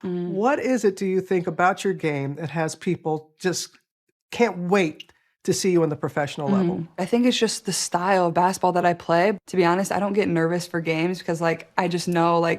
Mm. What is it, do you think, about your game that has people just can't wait to see you on the professional level? I think it's just the style of basketball that I play. To be honest, I don't get nervous for games because I just know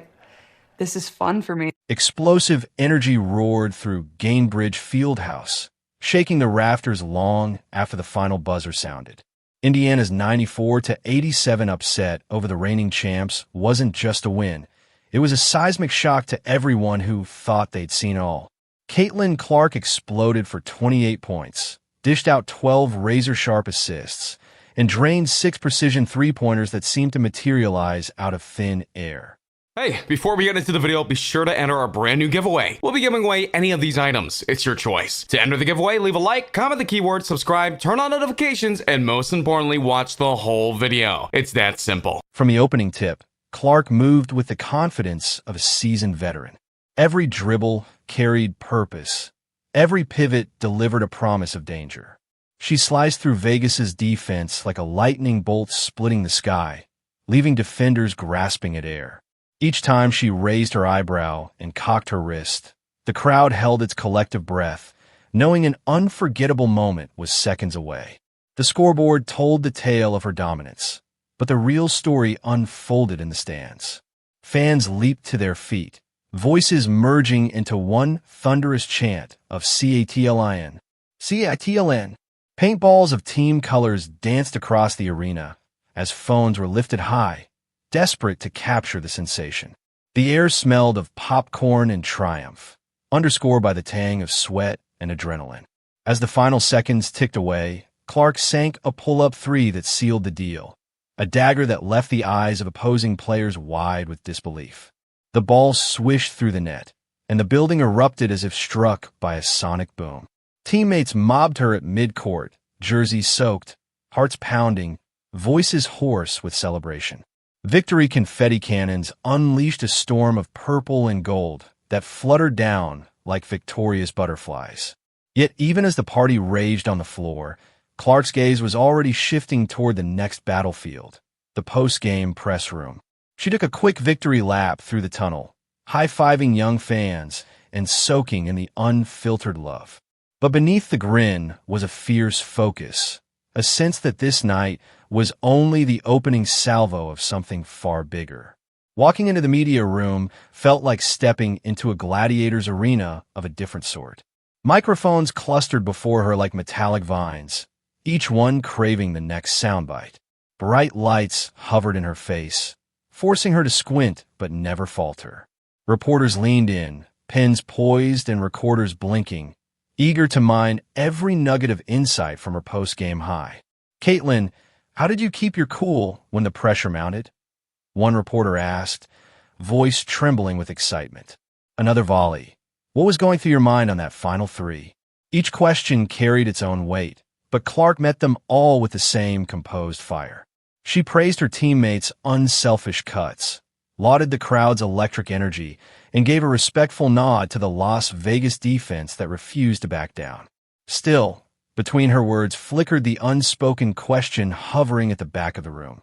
this is fun for me. Explosive energy roared through Gainbridge Fieldhouse, shaking the rafters long after the final buzzer sounded. Indiana's 94-87 upset over the reigning champs wasn't just a win. It was a seismic shock to everyone who thought they'd seen it all. Caitlin Clark exploded for 28 points, dished out 12 razor-sharp assists, and drained 6 precision three-pointers that seemed to materialize out of thin air. Hey, before we get into the video, be sure to enter our brand new giveaway. We'll be giving away any of these items. It's your choice. To enter the giveaway, leave a like, comment the keyword, subscribe, turn on notifications, and most importantly, watch the whole video. It's that simple. From the opening tip, Clark moved with the confidence of a seasoned veteran. Every dribble carried purpose. Every pivot delivered a promise of danger. She sliced through Vegas's defense like a lightning bolt splitting the sky, leaving defenders grasping at air. Each time she raised her eyebrow and cocked her wrist, the crowd held its collective breath, knowing an unforgettable moment was seconds away. The scoreboard told the tale of her dominance, but the real story unfolded in the stands. Fans leaped to their feet, voices merging into one thunderous chant of CATLIN. CATLN. Paintballs of team colors danced across the arena as phones were lifted high, desperate to capture the sensation. The air smelled of popcorn and triumph, underscored by the tang of sweat and adrenaline. As the final seconds ticked away, Clark sank a pull-up three that sealed the deal, a dagger that left the eyes of opposing players wide with disbelief. The ball swished through the net, and the building erupted as if struck by a sonic boom. Teammates mobbed her at mid-court, jerseys soaked, hearts pounding, voices hoarse with celebration. Victory confetti cannons unleashed a storm of purple and gold that fluttered down like victorious butterflies. Yet even as the party raged on the floor, Clark's gaze was already shifting toward the next battlefield, the post-game press room. She took a quick victory lap through the tunnel, high-fiving young fans and soaking in the unfiltered love. But beneath the grin was a fierce focus, a sense that this night was only the opening salvo of something far bigger. Walking into the media room felt like stepping into a gladiator's arena of a different sort. Microphones clustered before her like metallic vines, each one craving the next soundbite. Bright lights hovered in her face, forcing her to squint but never falter. Reporters leaned in, pens poised and recorders blinking, eager to mine every nugget of insight from her post-game high. "Caitlin, how did you keep your cool when the pressure mounted?" One reporter asked, voice trembling with excitement. Another volley. "What was going through your mind on that final three?" Each question carried its own weight, but Clark met them all with the same composed fire. She praised her teammates' unselfish cuts, lauded the crowd's electric energy, and gave a respectful nod to the Las Vegas defense that refused to back down. Still, between her words flickered the unspoken question hovering at the back of the room.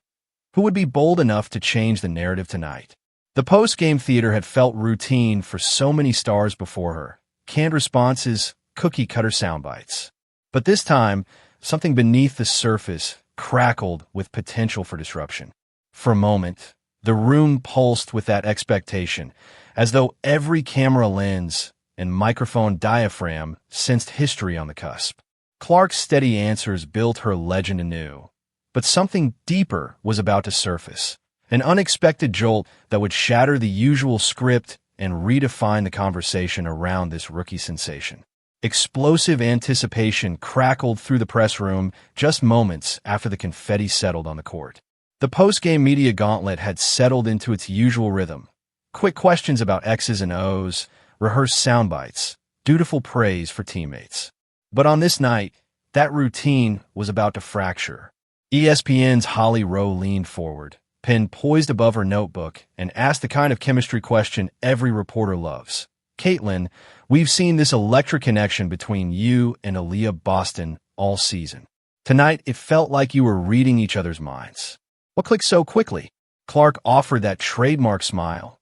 Who would be bold enough to change the narrative tonight? The post-game theater had felt routine for so many stars before her, canned responses, cookie-cutter soundbites. But this time, something beneath the surface crackled with potential for disruption. For a moment, the room pulsed with that expectation, as though every camera lens and microphone diaphragm sensed history on the cusp. Clark's steady answers built her legend anew, but something deeper was about to surface, an unexpected jolt that would shatter the usual script and redefine the conversation around this rookie sensation. Explosive anticipation crackled through the press room just moments after the confetti settled on the court. The post-game media gauntlet had settled into its usual rhythm. Quick questions about X's and O's, rehearsed soundbites, dutiful praise for teammates. But on this night, that routine was about to fracture. ESPN's Holly Rowe leaned forward, pen poised above her notebook, and asked the kind of chemistry question every reporter loves. "Caitlin, we've seen this electric connection between you and Aaliyah Boston all season. Tonight, it felt like you were reading each other's minds. What clicked so quickly?" Clark offered that trademark smile.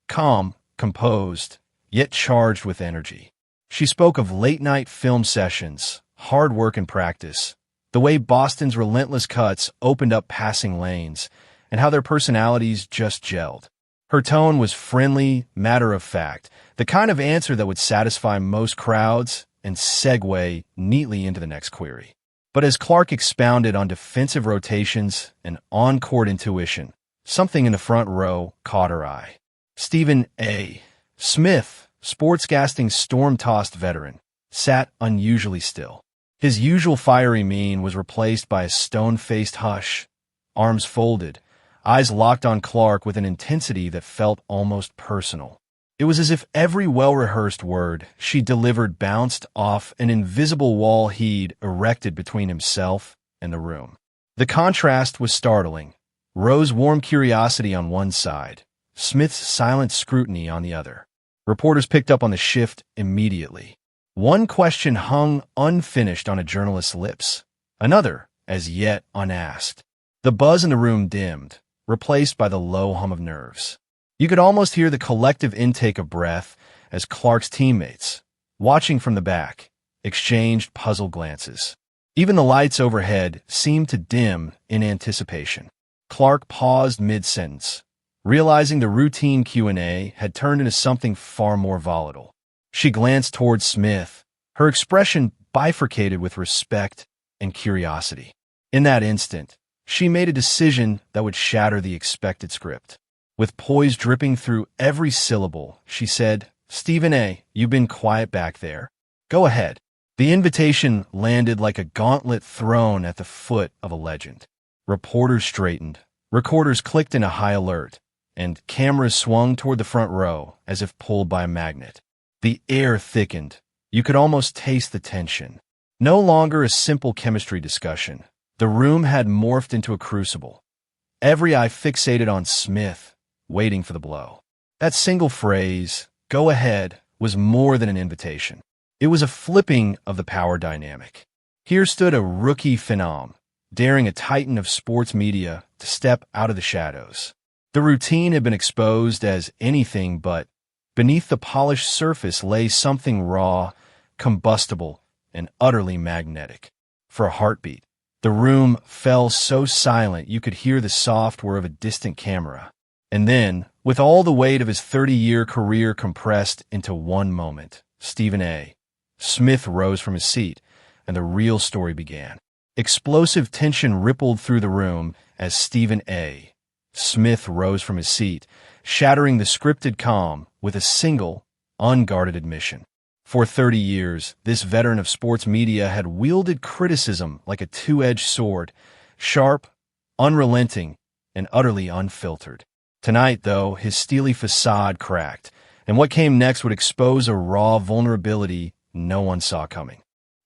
Calm, composed, yet charged with energy. She spoke of late-night film sessions, hard work and practice, the way Boston's relentless cuts opened up passing lanes, and how their personalities just gelled. Her tone was friendly, matter-of-fact, the kind of answer that would satisfy most crowds and segue neatly into the next query. But as Clark expounded on defensive rotations and on-court intuition, something in the front row caught her eye. Stephen A. Smith, sportscasting's storm-tossed veteran, sat unusually still. His usual fiery mien was replaced by a stone-faced hush, arms folded, eyes locked on Clark with an intensity that felt almost personal. It was as if every well-rehearsed word she delivered bounced off an invisible wall he'd erected between himself and the room. The contrast was startling. Rowe's warm curiosity on one side, Smith's silent scrutiny on the other. Reporters picked up on the shift immediately. One question hung unfinished on a journalist's lips, another as yet unasked. The buzz in the room dimmed, replaced by the low hum of nerves. You could almost hear the collective intake of breath as Clark's teammates, watching from the back, exchanged puzzled glances. Even the lights overhead seemed to dim in anticipation. Clark paused mid-sentence, realizing the routine Q&A had turned into something far more volatile. She glanced towards Smith, her expression bifurcated with respect and curiosity. In that instant, she made a decision that would shatter the expected script. With poise dripping through every syllable, she said, "Stephen A., you've been quiet back there. Go ahead." The invitation landed like a gauntlet thrown at the foot of a legend. Reporters straightened, recorders clicked into high alert, and cameras swung toward the front row as if pulled by a magnet. The air thickened. You could almost taste the tension. No longer a simple chemistry discussion. The room had morphed into a crucible. Every eye fixated on Smith, waiting for the blow. That single phrase, "Go ahead," was more than an invitation. It was a flipping of the power dynamic. Here stood a rookie phenom, daring a titan of sports media to step out of the shadows. The routine had been exposed as anything but. Beneath the polished surface lay something raw, combustible, and utterly magnetic. For a heartbeat, the room fell so silent you could hear the soft whir of a distant camera. And then, with all the weight of his 30-year career compressed into one moment, Stephen A. Smith rose from his seat, and the real story began. Explosive tension rippled through the room as Stephen A. Smith rose from his seat, shattering the scripted calm with a single, unguarded admission. For 30 years, this veteran of sports media had wielded criticism like a two-edged sword, sharp, unrelenting, and utterly unfiltered. Tonight, though, his steely facade cracked, and what came next would expose a raw vulnerability no one saw coming.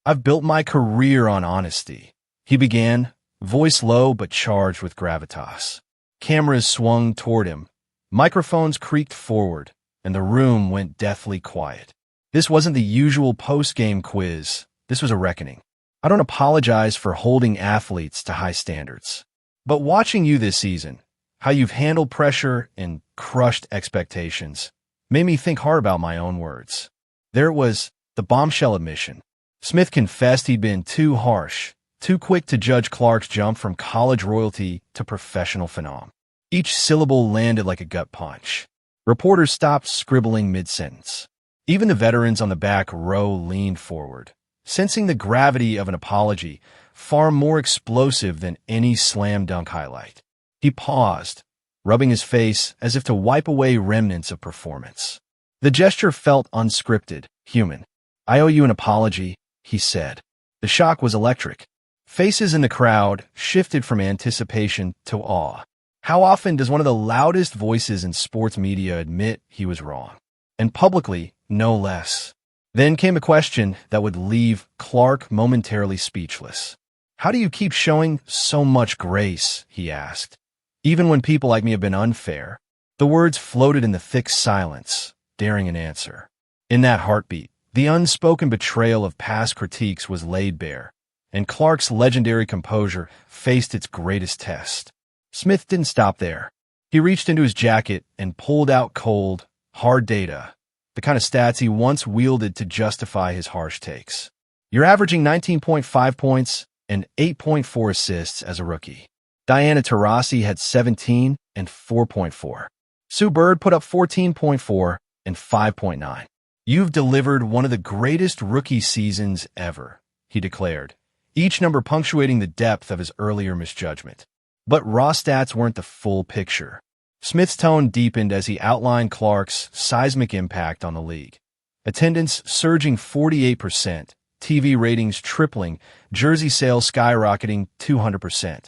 "I've built my career on honesty," he began, voice low but charged with gravitas. Cameras swung toward him, microphones creaked forward, and the room went deathly quiet. This wasn't the usual post-game quiz. This was a reckoning. "I don't apologize for holding athletes to high standards. But watching you this season, how you've handled pressure and crushed expectations, made me think hard about my own words." There it was, the bombshell admission. Smith confessed he'd been too harsh, too quick to judge Clark's jump from college royalty to professional phenom. Each syllable landed like a gut punch. Reporters stopped scribbling mid-sentence. Even the veterans on the back row leaned forward, sensing the gravity of an apology far more explosive than any slam dunk highlight. He paused, rubbing his face as if to wipe away remnants of performance. The gesture felt unscripted, human. "I owe you an apology," he said. The shock was electric. Faces in the crowd shifted from anticipation to awe. How often does one of the loudest voices in sports media admit he was wrong? And publicly, no less. Then came a question that would leave Clark momentarily speechless. "How do you keep showing so much grace?" he asked. "Even when people like me have been unfair." The words floated in the thick silence, daring an answer. In that heartbeat, the unspoken betrayal of past critiques was laid bare, and Clark's legendary composure faced its greatest test. Smith didn't stop there. He reached into his jacket and pulled out cold, hard data, the kind of stats he once wielded to justify his harsh takes. You're averaging 19.5 points and 8.4 assists as a rookie. Diana Taurasi had 17 and 4.4. Sue Bird put up 14.4 and 5.9. You've delivered one of the greatest rookie seasons ever, he declared, each number punctuating the depth of his earlier misjudgment. But raw stats weren't the full picture. Smith's tone deepened as he outlined Clark's seismic impact on the league. Attendance surging 48%, TV ratings tripling, jersey sales skyrocketing 200%.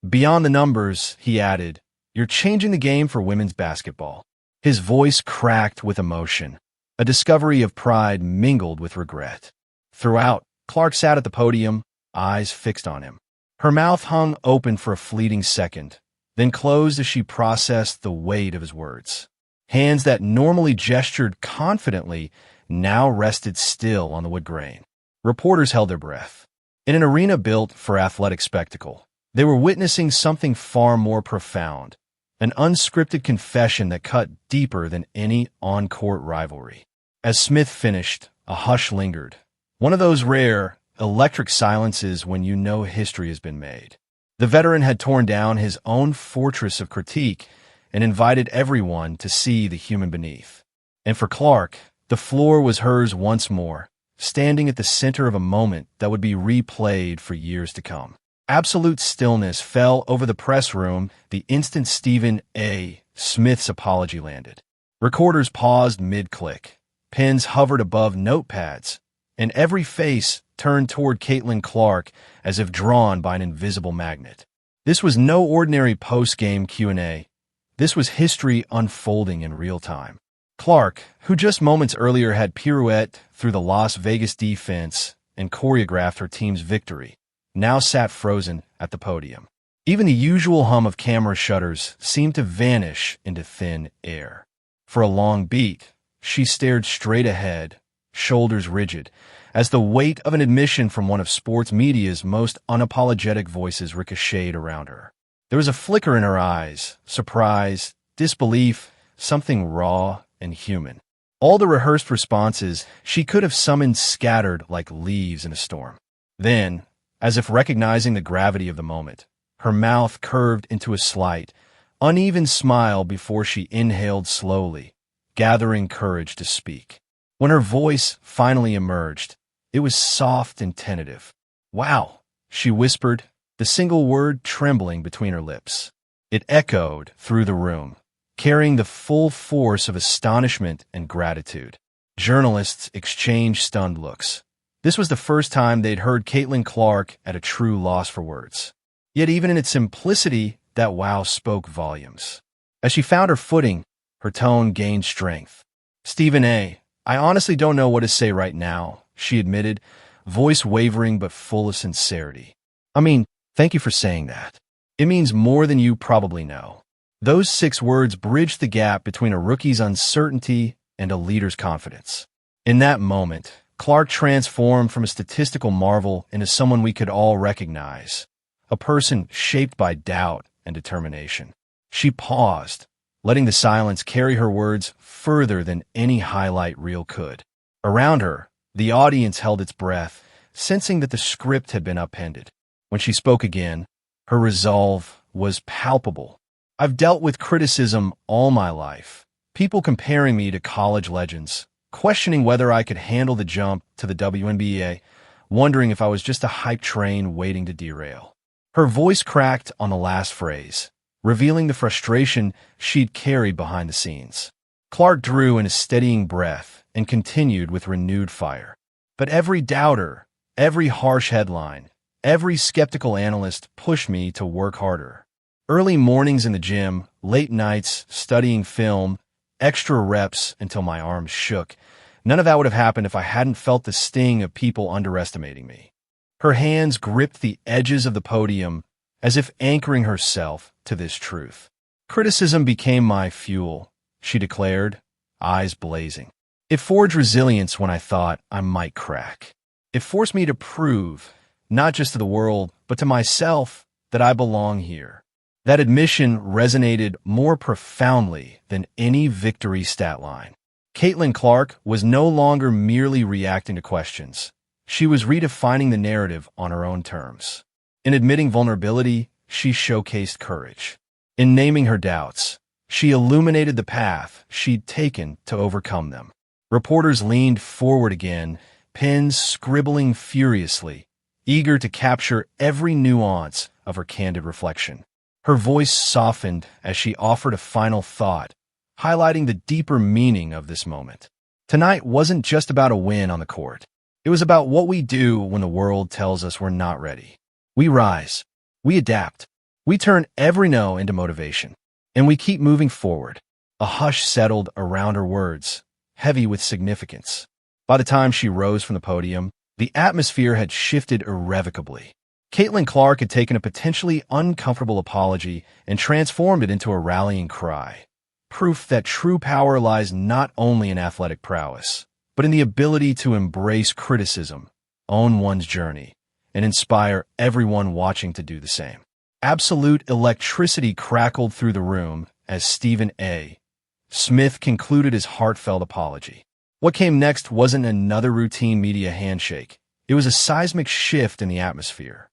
Beyond the numbers, he added, you're changing the game for women's basketball. His voice cracked with emotion. A discovery of pride mingled with regret. Throughout, Clark sat at the podium, eyes fixed on him. Her mouth hung open for a fleeting second, then closed as she processed the weight of his words. Hands that normally gestured confidently now rested still on the wood grain. Reporters held their breath. In an arena built for athletic spectacle, they were witnessing something far more profound, an unscripted confession that cut deeper than any on-court rivalry. As Smith finished, a hush lingered, one of those rare, electric silences when you know history has been made. The veteran had torn down his own fortress of critique and invited everyone to see the human beneath. And for Clark, the floor was hers once more, standing at the center of a moment that would be replayed for years to come. Absolute stillness fell over the press room the instant Stephen A. Smith's apology landed. Recorders paused mid-click. Pens hovered above notepads, and every face turned toward Caitlin Clark as if drawn by an invisible magnet. This was no ordinary post-game Q&A. This was history unfolding in real time. Clark, who just moments earlier had pirouetted through the Las Vegas defense and choreographed her team's victory, now sat frozen at the podium. Even the usual hum of camera shutters seemed to vanish into thin air. For a long beat, she stared straight ahead, shoulders rigid, as the weight of an admission from one of sports media's most unapologetic voices ricocheted around her. There was a flicker in her eyes, surprise, disbelief, something raw and human. All the rehearsed responses she could have summoned scattered like leaves in a storm. Then, as if recognizing the gravity of the moment, her mouth curved into a slight, uneven smile before she inhaled slowly, gathering courage to speak. When her voice finally emerged, it was soft and tentative. "Wow," she whispered, the single word trembling between her lips. It echoed through the room, carrying the full force of astonishment and gratitude. Journalists exchanged stunned looks. This was the first time they'd heard Caitlin Clark at a true loss for words. Yet even in its simplicity, that wow spoke volumes. As she found her footing, her tone gained strength. "Stephen A., I honestly don't know what to say right now," she admitted, voice wavering but full of sincerity. "I mean, thank you for saying that. It means more than you probably know." Those 6 words bridged the gap between a rookie's uncertainty and a leader's confidence. In that moment, Clark transformed from a statistical marvel into someone we could all recognize, a person shaped by doubt and determination. She paused, letting the silence carry her words further than any highlight reel could. Around her, the audience held its breath, sensing that the script had been upended. When she spoke again, her resolve was palpable. "I've dealt with criticism all my life, people comparing me to college legends, questioning whether I could handle the jump to the WNBA, wondering if I was just a hype train waiting to derail." Her voice cracked on the last phrase, revealing the frustration she'd carried behind the scenes. Clark drew in a steadying breath and continued with renewed fire. "But every doubter, every harsh headline, every skeptical analyst pushed me to work harder. Early mornings in the gym, late nights studying film, extra reps until my arms shook. None of that would have happened if I hadn't felt the sting of people underestimating me." Her hands gripped the edges of the podium as if anchoring herself to this truth. "Criticism became my fuel," she declared, eyes blazing. "It forged resilience when I thought I might crack. It forced me to prove, not just to the world, but to myself, that I belong here." That admission resonated more profoundly than any victory stat line. Caitlin Clark was no longer merely reacting to questions. She was redefining the narrative on her own terms. In admitting vulnerability, she showcased courage. In naming her doubts, she illuminated the path she'd taken to overcome them. Reporters leaned forward again, pens scribbling furiously, eager to capture every nuance of her candid reflection. Her voice softened as she offered a final thought, highlighting the deeper meaning of this moment. Tonight wasn't just about a win on the court. It was about what we do when the world tells us we're not ready. We rise. We adapt. We turn every no into motivation. And we keep moving forward. A hush settled around her words, heavy with significance. By the time she rose from the podium, the atmosphere had shifted irrevocably. Caitlin Clark had taken a potentially uncomfortable apology and transformed it into a rallying cry. Proof that true power lies not only in athletic prowess, but in the ability to embrace criticism, own one's journey, and inspire everyone watching to do the same. Absolute electricity crackled through the room as Stephen A. Smith concluded his heartfelt apology. What came next wasn't another routine media handshake. It was a seismic shift in the atmosphere.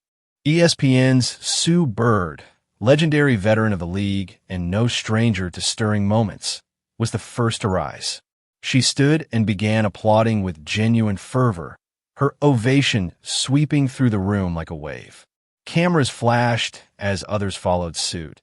ESPN's Sue Bird, legendary veteran of the league and no stranger to stirring moments, was the first to rise. She stood and began applauding with genuine fervor, her ovation sweeping through the room like a wave. Cameras flashed as others followed suit.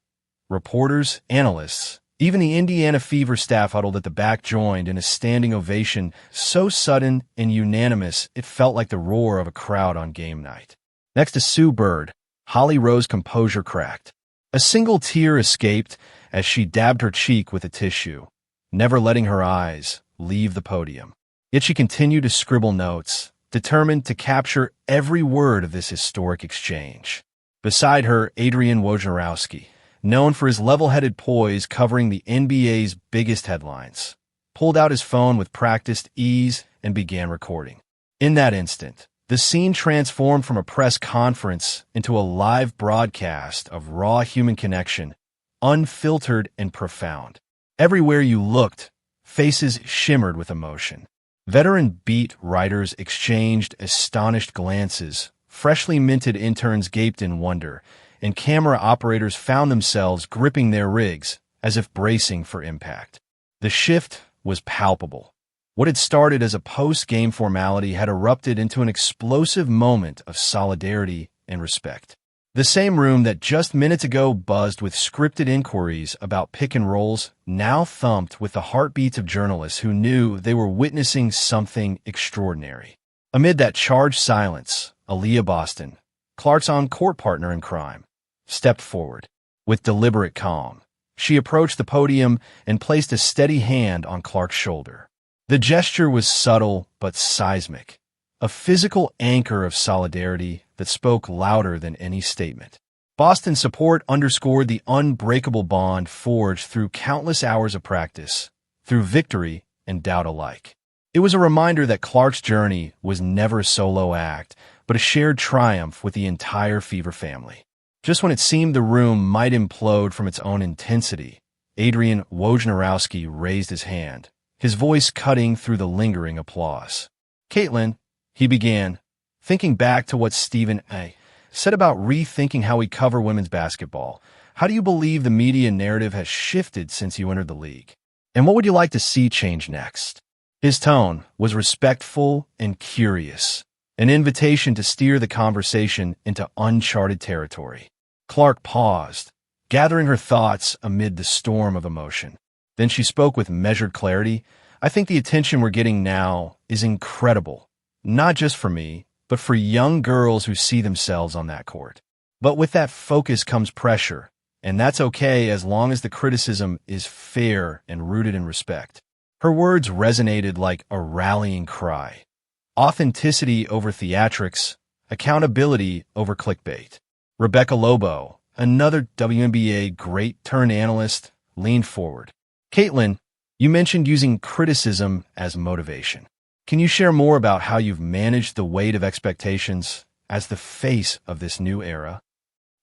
Reporters, analysts, even the Indiana Fever staff huddled at the back joined in a standing ovation so sudden and unanimous it felt like the roar of a crowd on game night. Next to Sue Bird, Holly Rowe's composure cracked. A single tear escaped as she dabbed her cheek with a tissue, never letting her eyes leave the podium. Yet she continued to scribble notes, determined to capture every word of this historic exchange. Beside her, Adrian Wojnarowski, known for his level-headed poise covering the NBA's biggest headlines, pulled out his phone with practiced ease and began recording. In that instant, the scene transformed from a press conference into a live broadcast of raw human connection, unfiltered and profound. Everywhere you looked, faces shimmered with emotion. Veteran beat writers exchanged astonished glances, freshly minted interns gaped in wonder, and camera operators found themselves gripping their rigs as if bracing for impact. The shift was palpable. What had started as a post-game formality had erupted into an explosive moment of solidarity and respect. The same room that just minutes ago buzzed with scripted inquiries about pick and rolls now thumped with the heartbeats of journalists who knew they were witnessing something extraordinary. Amid that charged silence, Aaliyah Boston, Clark's on-court partner in crime, stepped forward. With deliberate calm, she approached the podium and placed a steady hand on Clark's shoulder. The gesture was subtle but seismic, a physical anchor of solidarity that spoke louder than any statement. Boston's support underscored the unbreakable bond forged through countless hours of practice, through victory and doubt alike. It was a reminder that Clark's journey was never a solo act, but a shared triumph with the entire Fever family. Just when it seemed the room might implode from its own intensity, Adrian Wojnarowski raised his hand, his voice cutting through the lingering applause. "Caitlin," he began, thinking back to what Stephen A. said about rethinking how we cover women's basketball. How do you believe the media narrative has shifted since you entered the league? And what would you like to see change next? His tone was respectful and curious, an invitation to steer the conversation into uncharted territory. Clark paused, gathering her thoughts amid the storm of emotion. Then she spoke with measured clarity. "I think the attention we're getting now is incredible, not just for me, but for young girls who see themselves on that court. But with that focus comes pressure, and that's okay as long as the criticism is fair and rooted in respect." Her words resonated like a rallying cry. Authenticity over theatrics, accountability over clickbait. Rebecca Lobo, another WNBA great-turned-analyst, leaned forward. "Caitlin, you mentioned using criticism as motivation. Can you share more about how you've managed the weight of expectations as the face of this new era?"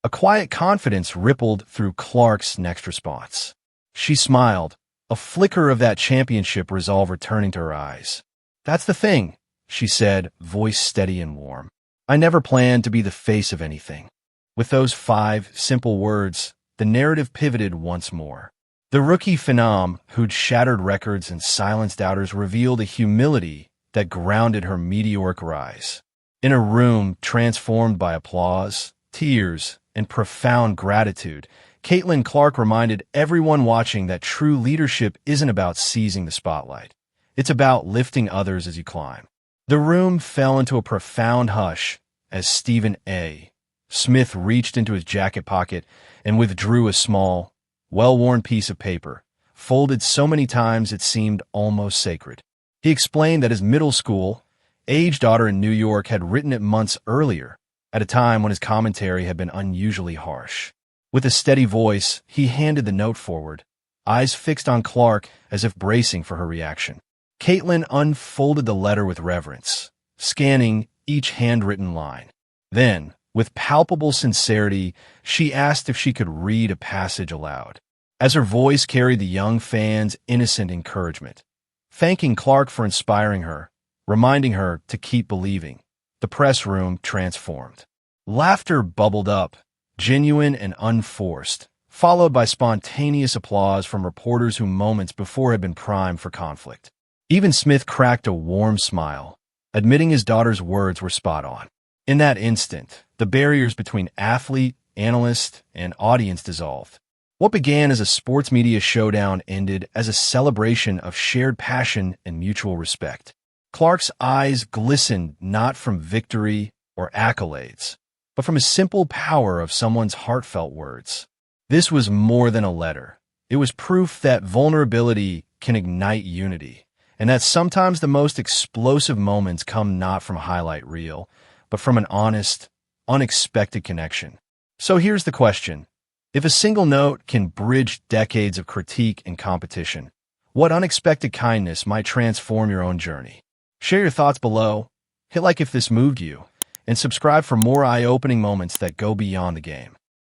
A quiet confidence rippled through Clark's next response. She smiled, a flicker of that championship resolve returning to her eyes. "That's the thing," she said, voice steady and warm. "I never planned to be the face of anything." With those 5 simple words, the narrative pivoted once more. The rookie phenom, who'd shattered records and silenced doubters, revealed a humility that grounded her meteoric rise. In a room transformed by applause, tears, and profound gratitude, Caitlin Clark reminded everyone watching that true leadership isn't about seizing the spotlight. It's about lifting others as you climb. The room fell into a profound hush as Stephen A. Smith reached into his jacket pocket and withdrew a small, well-worn piece of paper, folded so many times it seemed almost sacred. He explained that his middle school-age daughter in New York had written it months earlier, at a time when his commentary had been unusually harsh. With a steady voice, he handed the note forward, eyes fixed on Clark as if bracing for her reaction. Caitlin unfolded the letter with reverence, scanning each handwritten line. Then, with palpable sincerity, she asked if she could read a passage aloud, as her voice carried the young fan's innocent encouragement. Thanking Clark for inspiring her, reminding her to keep believing, the press room transformed. Laughter bubbled up, genuine and unforced, followed by spontaneous applause from reporters who moments before had been primed for conflict. Even Smith cracked a warm smile, admitting his daughter's words were spot on. In that instant, the barriers between athlete, analyst, and audience dissolved. What began as a sports media showdown ended as a celebration of shared passion and mutual respect. Clark's eyes glistened not from victory or accolades, but from a simple power of someone's heartfelt words. This was more than a letter. It was proof that vulnerability can ignite unity, and that sometimes the most explosive moments come not from a highlight reel, but from an honest, unexpected connection. So here's the question. If a single note can bridge decades of critique and competition, what unexpected kindness might transform your own journey? Share your thoughts below, hit like if this moved you, and subscribe for more eye-opening moments that go beyond the game.